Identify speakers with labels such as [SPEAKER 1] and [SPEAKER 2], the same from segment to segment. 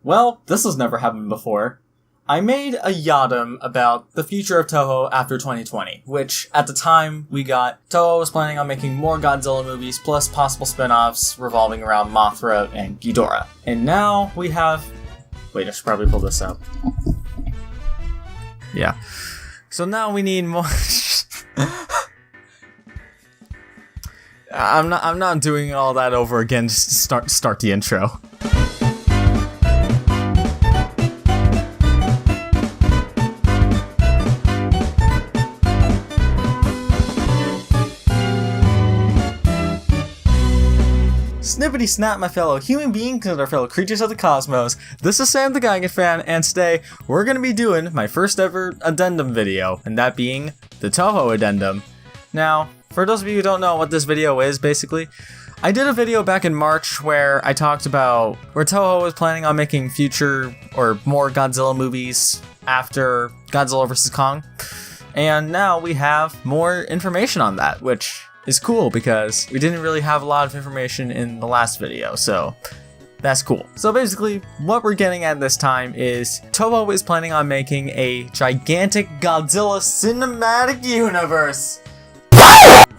[SPEAKER 1] Well, this has never happened before. I made a yadam about the future of Toho after 2020, which, at the time, Toho was planning on making more Godzilla movies, plus possible spin-offs revolving around Mothra and Ghidorah. And now we have... Wait, I should probably pull this up. Yeah. So now we need more... I'm not doing all that over again just to start the intro. Snippety snap, my fellow human beings and our fellow creatures of the cosmos. This is Sam the Geigen fan, and today we're going to be doing my first ever addendum video, and that being the Toho addendum. Now, for those of you who don't know what this video is, basically, I did a video back in March where I talked about where Toho was planning on making future or more Godzilla movies after Godzilla vs. Kong, and now we have more information on that, which is cool because we didn't really have a lot of information in the last video, so that's cool. So basically, what we're getting at this time is Toho is planning on making a gigantic Godzilla Cinematic Universe.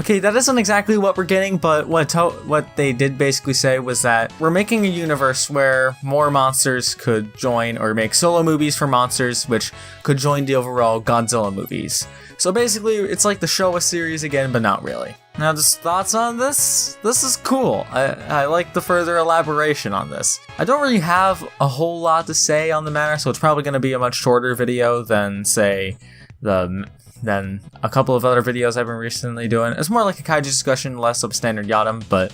[SPEAKER 1] Okay, that isn't exactly what we're getting, but what they did basically say was that we're making a universe where more monsters could join, or make solo movies for monsters which could join the overall Godzilla movies. So basically, it's like the Showa series again, but not really. Now, just thoughts on this? This is cool. I like the further elaboration on this. I don't really have a whole lot to say on the matter, so it's probably going to be a much shorter video than, say, than a couple of other videos I've been recently doing. It's more like a kaiju discussion, less of a standard yadam, but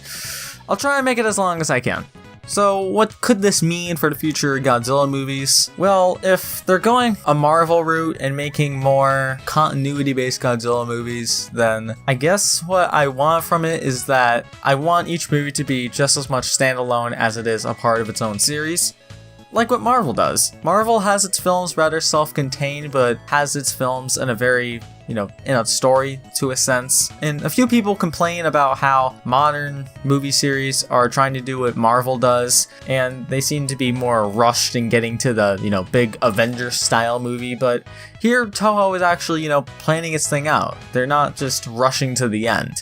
[SPEAKER 1] I'll try and make it as long as I can. So what could this mean for the future Godzilla movies? Well, if they're going a Marvel route and making more continuity-based Godzilla movies, then I guess what I want from it is that I want each movie to be just as much standalone as it is a part of its own series. Like what Marvel does. Marvel has its films rather self-contained, but has its films in a very, in a story to a sense. And a few people complain about how modern movie series are trying to do what Marvel does, and they seem to be more rushed in getting to the, big Avengers style movie, but here Toho is actually, planning its thing out. They're not just rushing to the end.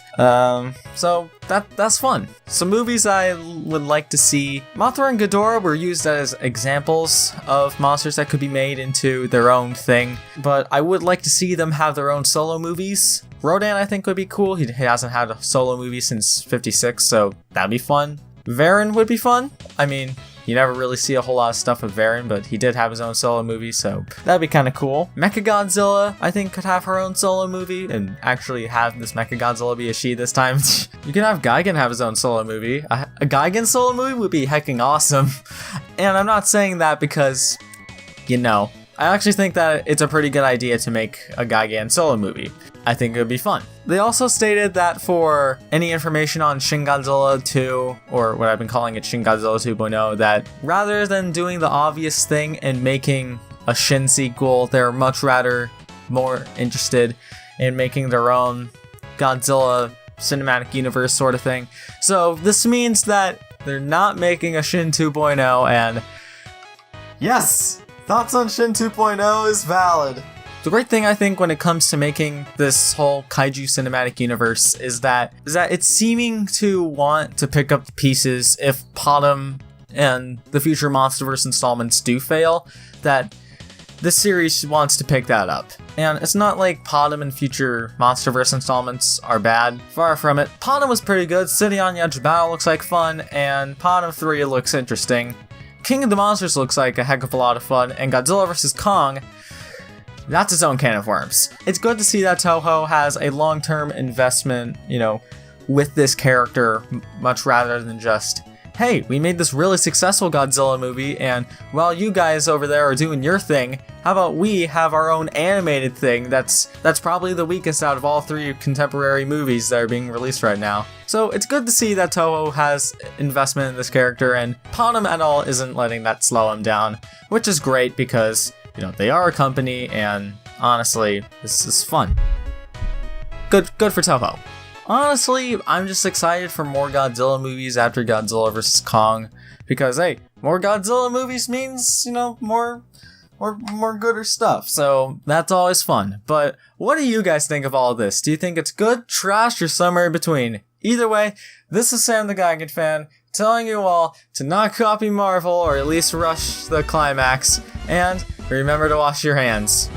[SPEAKER 1] So that's fun. Some movies I would like to see. Mothra and Ghidorah were used as examples of monsters that could be made into their own thing, but I would like to see them have their own solo movies. Rodan I think would be cool. He hasn't had a solo movie since 56, so that'd be fun. Varan would be fun. I mean, you never really see a whole lot of stuff with Varan, but he did have his own solo movie, so that'd be kind of cool. Mechagodzilla, I think, could have her own solo movie, and actually have this Mechagodzilla be a she this time. You can have Gigan have his own solo movie. A Gigan solo movie would be hecking awesome. And I'm not saying that because, I actually think that it's a pretty good idea to make a Gigan solo movie. I think it would be fun. They also stated that for any information on Shin Godzilla 2, or what I've been calling it Shin Godzilla 2.0, that rather than doing the obvious thing and making a Shin sequel, they're much rather more interested in making their own Godzilla Cinematic Universe sort of thing. So this means that they're not making a Shin 2.0, and yes! Thoughts on Shin 2.0 is valid. The great thing I think when it comes to making this whole kaiju cinematic universe is that it's seeming to want to pick up the pieces if Potom and the future MonsterVerse installments do fail, that this series wants to pick that up. And it's not like Potom and future MonsterVerse installments are bad. Far from it. Potom was pretty good, City on the Edge of Battle looks like fun, and Potom 3 looks interesting. King of the Monsters looks like a heck of a lot of fun, and Godzilla vs. Kong, that's its own can of worms. It's good to see that Toho has a long-term investment, with this character, much rather than just, hey, we made this really successful Godzilla movie, and while you guys over there are doing your thing, how about we have our own animated thing that's probably the weakest out of all three contemporary movies that are being released right now. So it's good to see that Toho has investment in this character, and Potom at all isn't letting that slow him down, which is great because, they are a company, and honestly, this is fun. Good for Toho. Honestly, I'm just excited for more Godzilla movies after Godzilla vs. Kong, because hey, more Godzilla movies means, you know, more gooder stuff. So that's always fun. But what do you guys think of all of this? Do you think it's good, trash, or somewhere in between? Either way, this is Sam the Geigen fan telling you all to not copy Marvel or at least rush the climax. And remember to wash your hands.